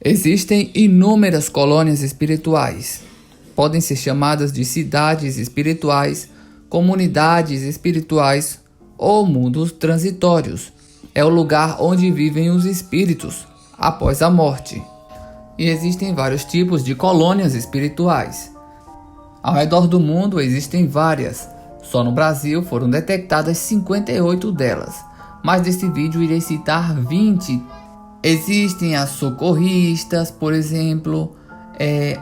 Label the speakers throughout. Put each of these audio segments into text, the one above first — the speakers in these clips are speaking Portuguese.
Speaker 1: Existem inúmeras colônias espirituais. Podem ser chamadas de cidades espirituais, comunidades espirituais ou mundos transitórios. É o lugar onde vivem os espíritos após a morte. E existem vários tipos de colônias espirituais. Ao redor do mundo existem várias. Só no Brasil foram detectadas 58 delas. Mas neste vídeo irei citar 20. Existem as socorristas, por exemplo,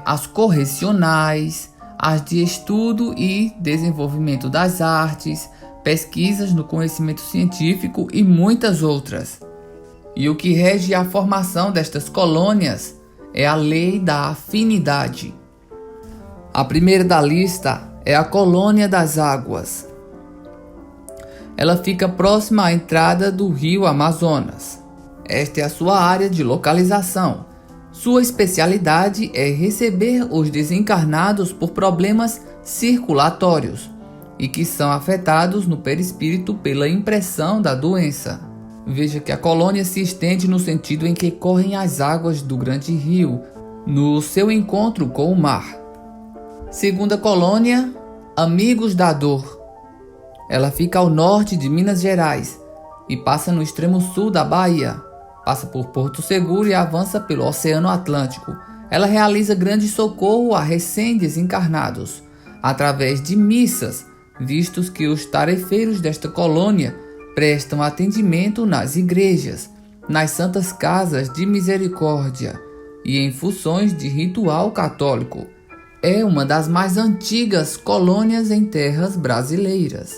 Speaker 1: as correcionais, as de estudo e desenvolvimento das artes, pesquisas no conhecimento científico e muitas outras. E o que rege a formação destas colônias é a lei da afinidade. A primeira da lista é a Colônia das Águas. Ela fica próxima à entrada do rio Amazonas. Esta é a sua área de localização. Sua especialidade é receber os desencarnados por problemas circulatórios e que são afetados no perispírito pela impressão da doença. Veja que a colônia se estende no sentido em que correm as águas do grande rio, no seu encontro com o mar. Segunda colônia, Amigos da Dor. Ela fica ao norte de Minas Gerais e passa no extremo sul da Bahia. Passa por Porto Seguro e avança pelo Oceano Atlântico. Ela realiza grande socorro a recém-desencarnados, através de missas, vistos que os tarefeiros desta colônia prestam atendimento nas igrejas, nas santas casas de misericórdia e em funções de ritual católico. É uma das mais antigas colônias em terras brasileiras.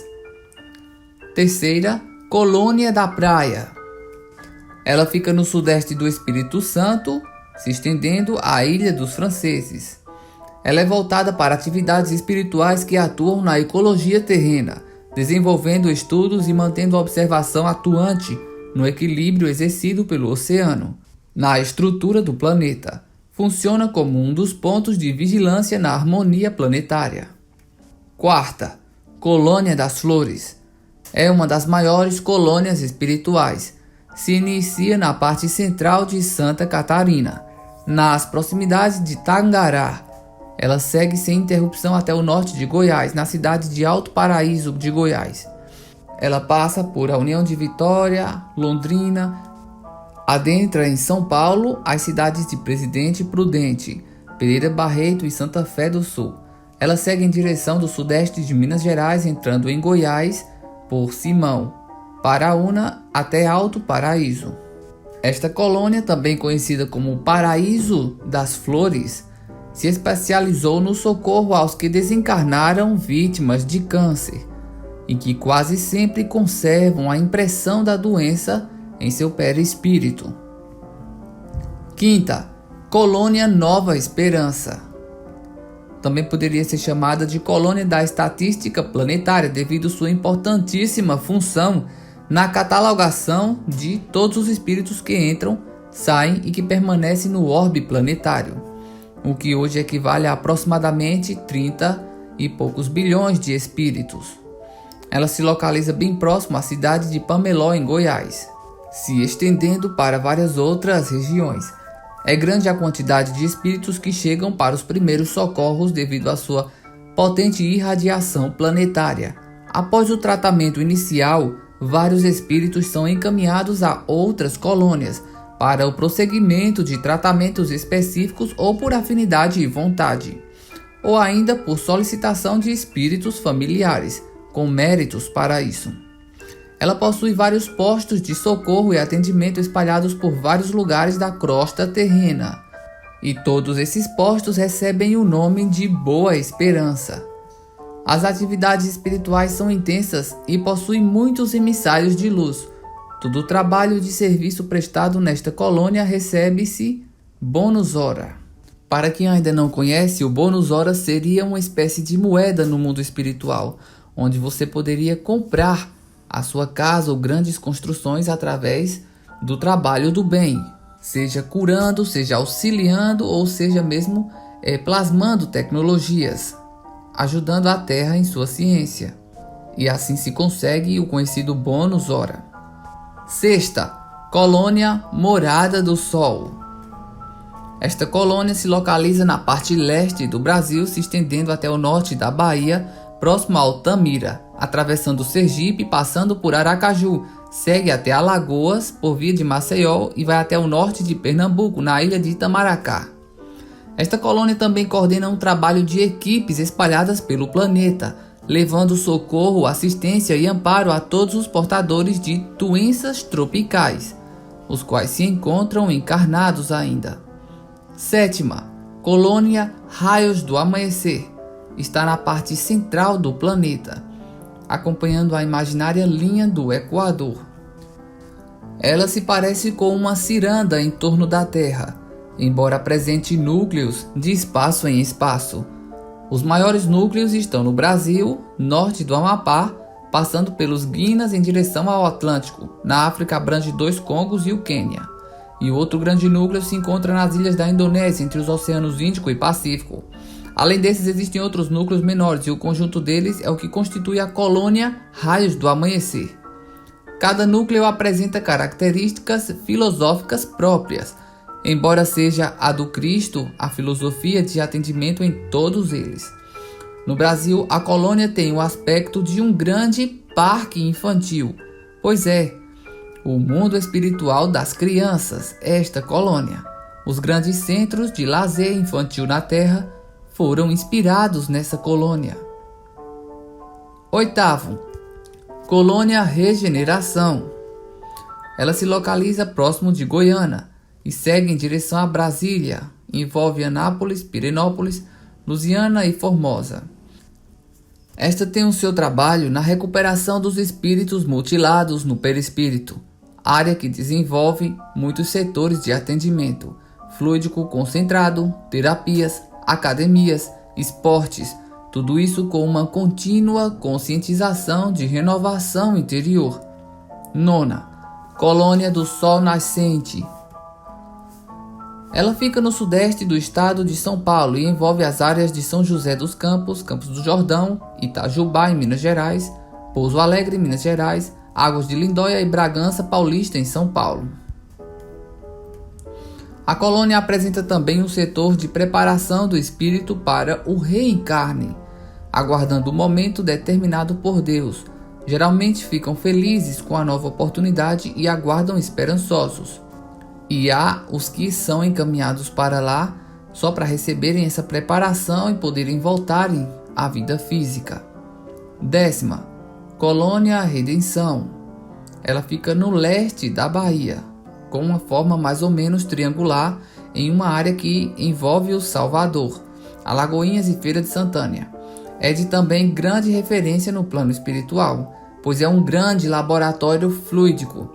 Speaker 1: Terceira, Colônia da Praia. Ela fica no sudeste do Espírito Santo, se estendendo à Ilha dos Franceses. Ela é voltada para atividades espirituais que atuam na ecologia terrena, desenvolvendo estudos e mantendo a observação atuante no equilíbrio exercido pelo oceano, na estrutura do planeta. Funciona como um dos pontos de vigilância na harmonia planetária. Quarta, Colônia das Flores. É uma das maiores colônias espirituais. Se inicia na parte central de Santa Catarina, nas proximidades de Tangará. Ela segue sem interrupção até o norte de Goiás, na cidade de Alto Paraíso de Goiás. Ela passa por a União de Vitória, Londrina, adentra em São Paulo as cidades de Presidente Prudente, Pereira Barreto e Santa Fé do Sul. Ela segue em direção do sudeste de Minas Gerais, entrando em Goiás por Simão, Paraúna até Alto Paraíso. Esta colônia, também conhecida como Paraíso das Flores, se especializou no socorro aos que desencarnaram vítimas de câncer e que quase sempre conservam a impressão da doença em seu perispírito. Quinta, Colônia Nova Esperança. Também poderia ser chamada de Colônia da Estatística Planetária devido sua importantíssima função na catalogação de todos os espíritos que entram, saem e que permanecem no orbe planetário, o que hoje equivale a aproximadamente 30 e poucos bilhões de espíritos. Ela se localiza bem próximo à cidade de Pameló, em Goiás, se estendendo para várias outras regiões. É grande a quantidade de espíritos que chegam para os primeiros socorros devido à sua potente irradiação planetária. Após o tratamento inicial, vários espíritos são encaminhados a outras colônias para o prosseguimento de tratamentos específicos ou por afinidade e vontade, ou ainda por solicitação de espíritos familiares, com méritos para isso. Ela possui vários postos de socorro e atendimento espalhados por vários lugares da crosta terrena, e todos esses postos recebem o nome de Boa Esperança. As atividades espirituais são intensas e possuem muitos emissários de luz. Todo o trabalho de serviço prestado nesta colônia recebe-se bônus hora. Para quem ainda não conhece, o bônus hora seria uma espécie de moeda no mundo espiritual, onde você poderia comprar a sua casa ou grandes construções através do trabalho do bem, seja curando, seja auxiliando ou seja mesmo plasmando tecnologias, ajudando a Terra em sua ciência. E assim se consegue o conhecido bônus hora. Sexta, Colônia Morada do Sol. Esta colônia se localiza na parte leste do Brasil, se estendendo até o norte da Bahia, próximo a Altamira, atravessando Sergipe, passando por Aracaju, segue até Alagoas, por via de Maceió e vai até o norte de Pernambuco, na ilha de Itamaracá. Esta colônia também coordena um trabalho de equipes espalhadas pelo planeta, levando socorro, assistência e amparo a todos os portadores de doenças tropicais, os quais se encontram encarnados ainda. Sétima, colônia Raios do Amanhecer. Está na parte central do planeta, acompanhando a imaginária linha do Equador. Ela se parece com uma ciranda em torno da Terra, embora apresente núcleos de espaço em espaço. Os maiores núcleos estão no Brasil, norte do Amapá, passando pelos Guinas em direção ao Atlântico. Na África abrange 2 Congos e o Quênia. E o outro grande núcleo se encontra nas ilhas da Indonésia, entre os oceanos Índico e Pacífico. Além desses, existem outros núcleos menores, e o conjunto deles é o que constitui a colônia Raios do Amanhecer. Cada núcleo apresenta características filosóficas próprias, embora seja a do Cristo a filosofia de atendimento em todos eles. No Brasil, a colônia tem o aspecto de um grande parque infantil, pois é o mundo espiritual das crianças, esta colônia. Os grandes centros de lazer infantil na Terra foram inspirados nessa colônia. Oitavo, colônia Regeneração. Ela se localiza próximo de Goiânia e segue em direção a Brasília. Envolve Anápolis, Pirenópolis, Lusiana e Formosa. Esta tem o seu trabalho na recuperação dos espíritos mutilados no perispírito, área que desenvolve muitos setores de atendimento, fluídico concentrado, terapias, academias, esportes, tudo isso com uma contínua conscientização de renovação interior. Nona, colônia do Sol Nascente. Ela fica no sudeste do estado de São Paulo e envolve as áreas de São José dos Campos, Campos do Jordão, Itajubá, em Minas Gerais, Pouso Alegre, Minas Gerais, Águas de Lindóia e Bragança Paulista, em São Paulo. A colônia apresenta também um setor de preparação do espírito para o reencarne, aguardando o momento determinado por Deus. Geralmente ficam felizes com a nova oportunidade e aguardam esperançosos. E há os que são encaminhados para lá só para receberem essa preparação e poderem voltarem à vida física. Décima, colônia Redenção. Ela fica no leste da Bahia, com uma forma mais ou menos triangular em uma área que envolve o Salvador, Alagoinhas e Feira de Santana. É de também grande referência no plano espiritual, pois é um grande laboratório fluídico,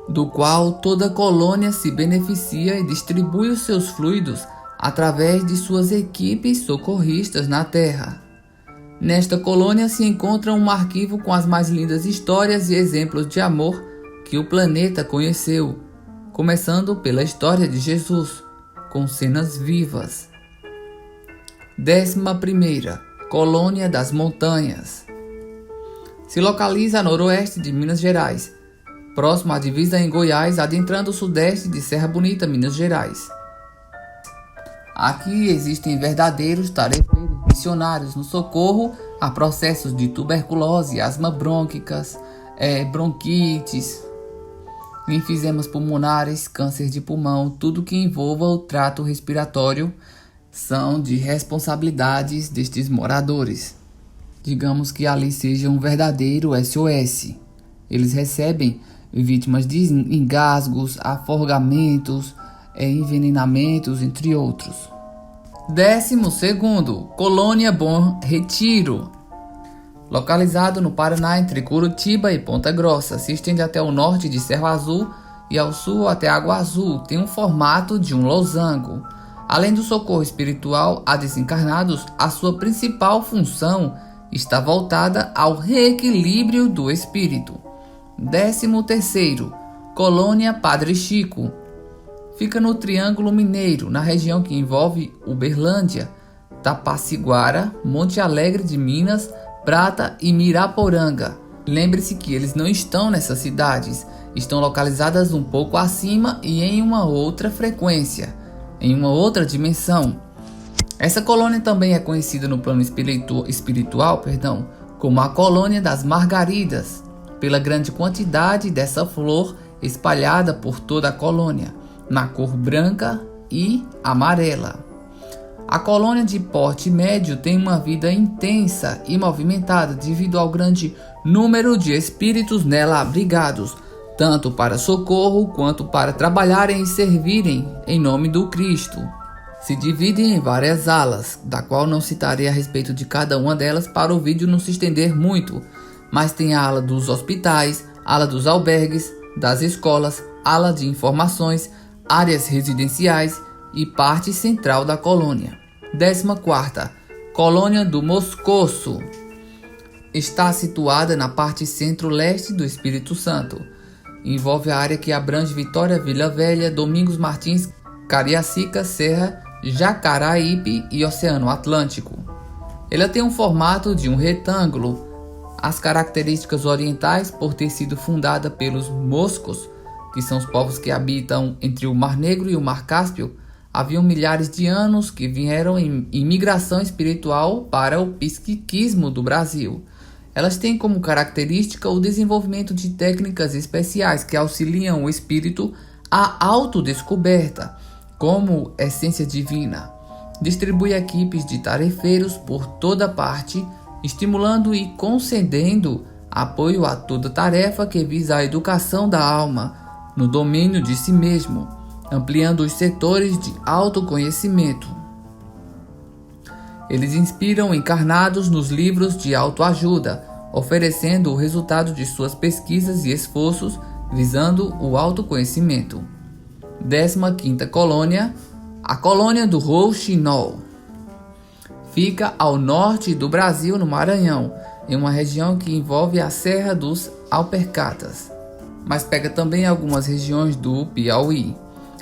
Speaker 1: do qual toda colônia se beneficia e distribui os seus fluidos através de suas equipes socorristas na Terra. Nesta colônia se encontra um arquivo com as mais lindas histórias e exemplos de amor que o planeta conheceu, começando pela história de Jesus, com cenas vivas. 11ª, colônia das Montanhas. Se localiza a noroeste de Minas Gerais, próximo à divisa em Goiás, adentrando o sudeste de Serra Bonita, Minas Gerais. Aqui existem verdadeiros tarefeiros missionários no socorro a processos de tuberculose, asma brônquicas, bronquites, enfisemas pulmonares, câncer de pulmão, tudo que envolva o trato respiratório são de responsabilidades destes moradores. Digamos que ali seja um verdadeiro SOS. Eles recebem vítimas de engasgos, aforgamentos, envenenamentos, entre outros. 12º, colônia Bom Retiro. Localizado no Paraná, entre Curitiba e Ponta Grossa, se estende até o norte de Cerro Azul e ao sul até Água Azul. Tem um formato de um losango. Além do socorro espiritual a desencarnados, a sua principal função está voltada ao reequilíbrio do espírito. 13º, colônia Padre Chico. Fica no Triângulo Mineiro, na região que envolve Uberlândia, Tapaciguara, Monte Alegre de Minas, Prata e Miraporanga. Lembre-se que eles não estão nessas cidades, estão localizadas um pouco acima e em uma outra frequência. em uma outra dimensão. Essa colônia também é conhecida no plano espiritual, como a colônia das margaridas, pela grande quantidade dessa flor espalhada por toda a colônia, na cor branca e amarela. A colônia de porte médio tem uma vida intensa e movimentada devido ao grande número de espíritos nela abrigados, tanto para socorro quanto para trabalharem e servirem em nome do Cristo. Se dividem em várias alas, da qual não citarei a respeito de cada uma delas para o vídeo não se estender muito, mas tem a ala dos hospitais, ala dos albergues, das escolas, ala de informações, áreas residenciais e parte central da colônia. 14ª, Colônia do Moscoso. Está situada na parte centro-leste do Espírito Santo. Envolve a área que abrange Vitória, Vila Velha, Domingos Martins, Cariacica, Serra, Jacaraípe e Oceano Atlântico. Ela tem um formato de um retângulo. As características orientais, por ter sido fundada pelos moscos, que são os povos que habitam entre o Mar Negro e o Mar Cáspio, haviam milhares de anos que vieram em migração espiritual para o psiquismo do Brasil. Elas têm como característica o desenvolvimento de técnicas especiais que auxiliam o espírito à autodescoberta, como essência divina. Distribui equipes de tarefeiros por toda parte, estimulando e concedendo apoio a toda tarefa que visa a educação da alma no domínio de si mesmo, ampliando os setores de autoconhecimento. Eles inspiram encarnados nos livros de autoajuda, oferecendo o resultado de suas pesquisas e esforços visando o autoconhecimento. 15ª Colônia, a Colônia do Rouxinol. Fica ao norte do Brasil, no Maranhão, em uma região que envolve a Serra dos Alpercatas, mas pega também algumas regiões do Piauí.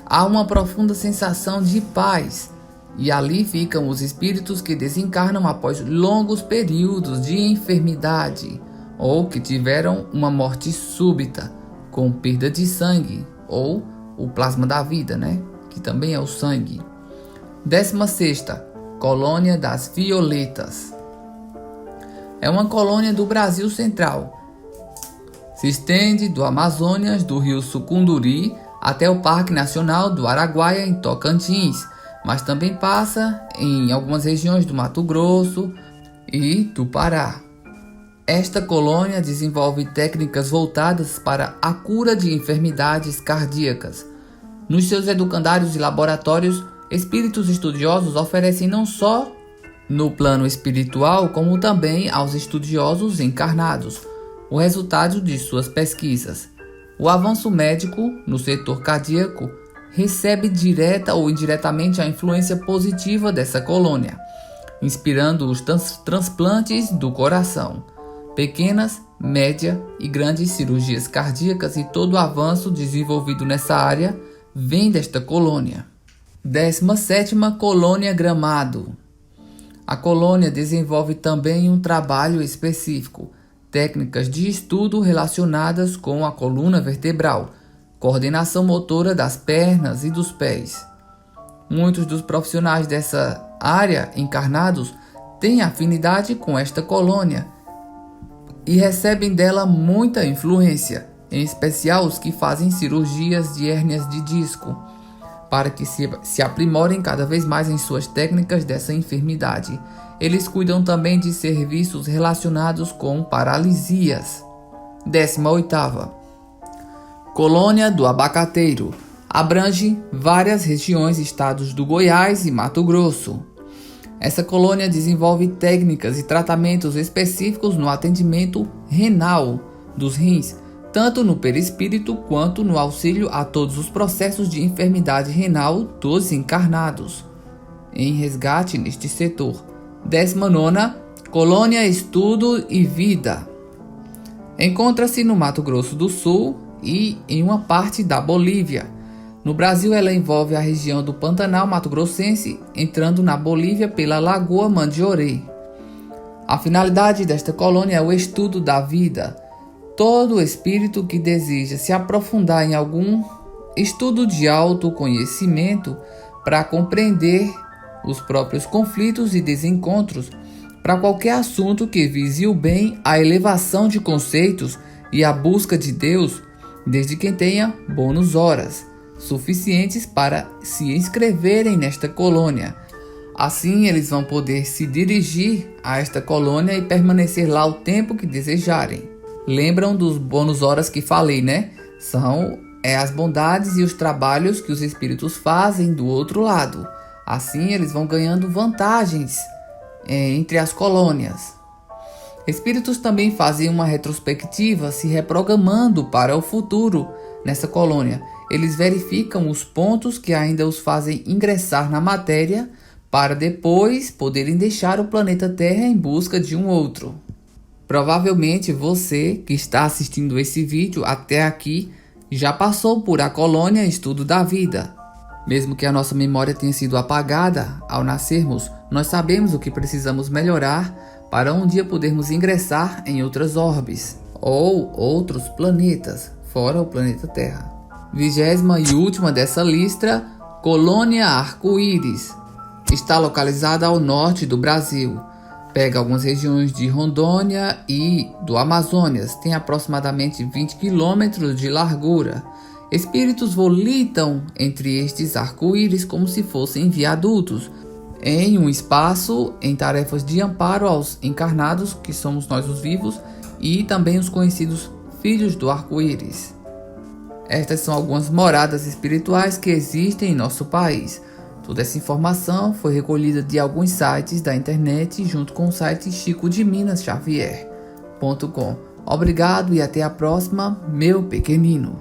Speaker 1: Há uma profunda sensação de paz, e ali ficam os espíritos que desencarnam após longos períodos de enfermidade, ou que tiveram uma morte súbita, com perda de sangue, ou o plasma da vida, que também é o sangue. 16ª, Colônia das Violetas. É uma colônia do Brasil Central. Se estende do Amazonas, do rio Sucunduri, até o Parque Nacional do Araguaia, em Tocantins, mas também passa em algumas regiões do Mato Grosso e do Pará. Esta colônia desenvolve técnicas voltadas para a cura de enfermidades cardíacas. Nos seus educandários e laboratórios, espíritos estudiosos oferecem não só no plano espiritual, como também aos estudiosos encarnados o resultado de suas pesquisas. O avanço médico no setor cardíaco recebe direta ou indiretamente a influência positiva dessa colônia, inspirando os transplantes do coração, pequenas, média e grandes cirurgias cardíacas, e todo o avanço desenvolvido nessa área vem desta colônia. 17ª Colônia Gramado. A colônia desenvolve também um trabalho específico, técnicas de estudo relacionadas com a coluna vertebral, coordenação motora das pernas e dos pés. Muitos dos profissionais dessa área encarnados têm afinidade com esta colônia e recebem dela muita influência, em especial os que fazem cirurgias de hérnias de disco, para que se aprimorem cada vez mais em suas técnicas dessa enfermidade. Eles cuidam também de serviços relacionados com paralisias. 18ª Colônia do Abacateiro. Abrange várias regiões e estados do Goiás e Mato Grosso. Essa colônia desenvolve técnicas e tratamentos específicos no atendimento renal dos rins, tanto no perispírito quanto no auxílio a todos os processos de enfermidade renal dos encarnados, em resgate neste setor. 19ª Colônia Estudo e Vida. Encontra-se no Mato Grosso do Sul e em uma parte da Bolívia. No Brasil, ela envolve a região do Pantanal Mato-Grossense, entrando na Bolívia pela Lagoa Mandiorê. A finalidade desta colônia é o estudo da vida. Todo espírito que deseja se aprofundar em algum estudo de autoconhecimento para compreender os próprios conflitos e desencontros, para qualquer assunto que vise o bem, a elevação de conceitos e a busca de Deus, desde quem tenha bônus horas suficientes para se inscreverem nesta colônia. Assim, eles vão poder se dirigir a esta colônia e permanecer lá o tempo que desejarem. Lembram dos bônus horas que falei, né? São as bondades e os trabalhos que os espíritos fazem do outro lado. Assim, eles vão ganhando vantagens entre as colônias. Espíritos também fazem uma retrospectiva, se reprogramando para o futuro nessa colônia. Eles verificam os pontos que ainda os fazem ingressar na matéria para depois poderem deixar o planeta Terra em busca de um outro. Provavelmente você que está assistindo esse vídeo até aqui já passou por a colônia Estudo da Vida. Mesmo que a nossa memória tenha sido apagada ao nascermos, nós sabemos o que precisamos melhorar para um dia podermos ingressar em outras orbes ou outros planetas, fora o planeta Terra. 20ª e última dessa lista, Colônia Arco-Íris. Está localizada ao norte do Brasil. Pega algumas regiões de Rondônia e do Amazonas. Tem aproximadamente 20 quilômetros de largura. Espíritos volitam entre estes arco-íris como se fossem viadutos, em um espaço em tarefas de amparo aos encarnados, que somos nós os vivos, e também os conhecidos filhos do arco-íris. Estas são algumas moradas espirituais que existem em nosso país. Toda essa informação foi recolhida de alguns sites da internet junto com o site chicodeminasxavier.com. Obrigado e até a próxima, meu pequenino.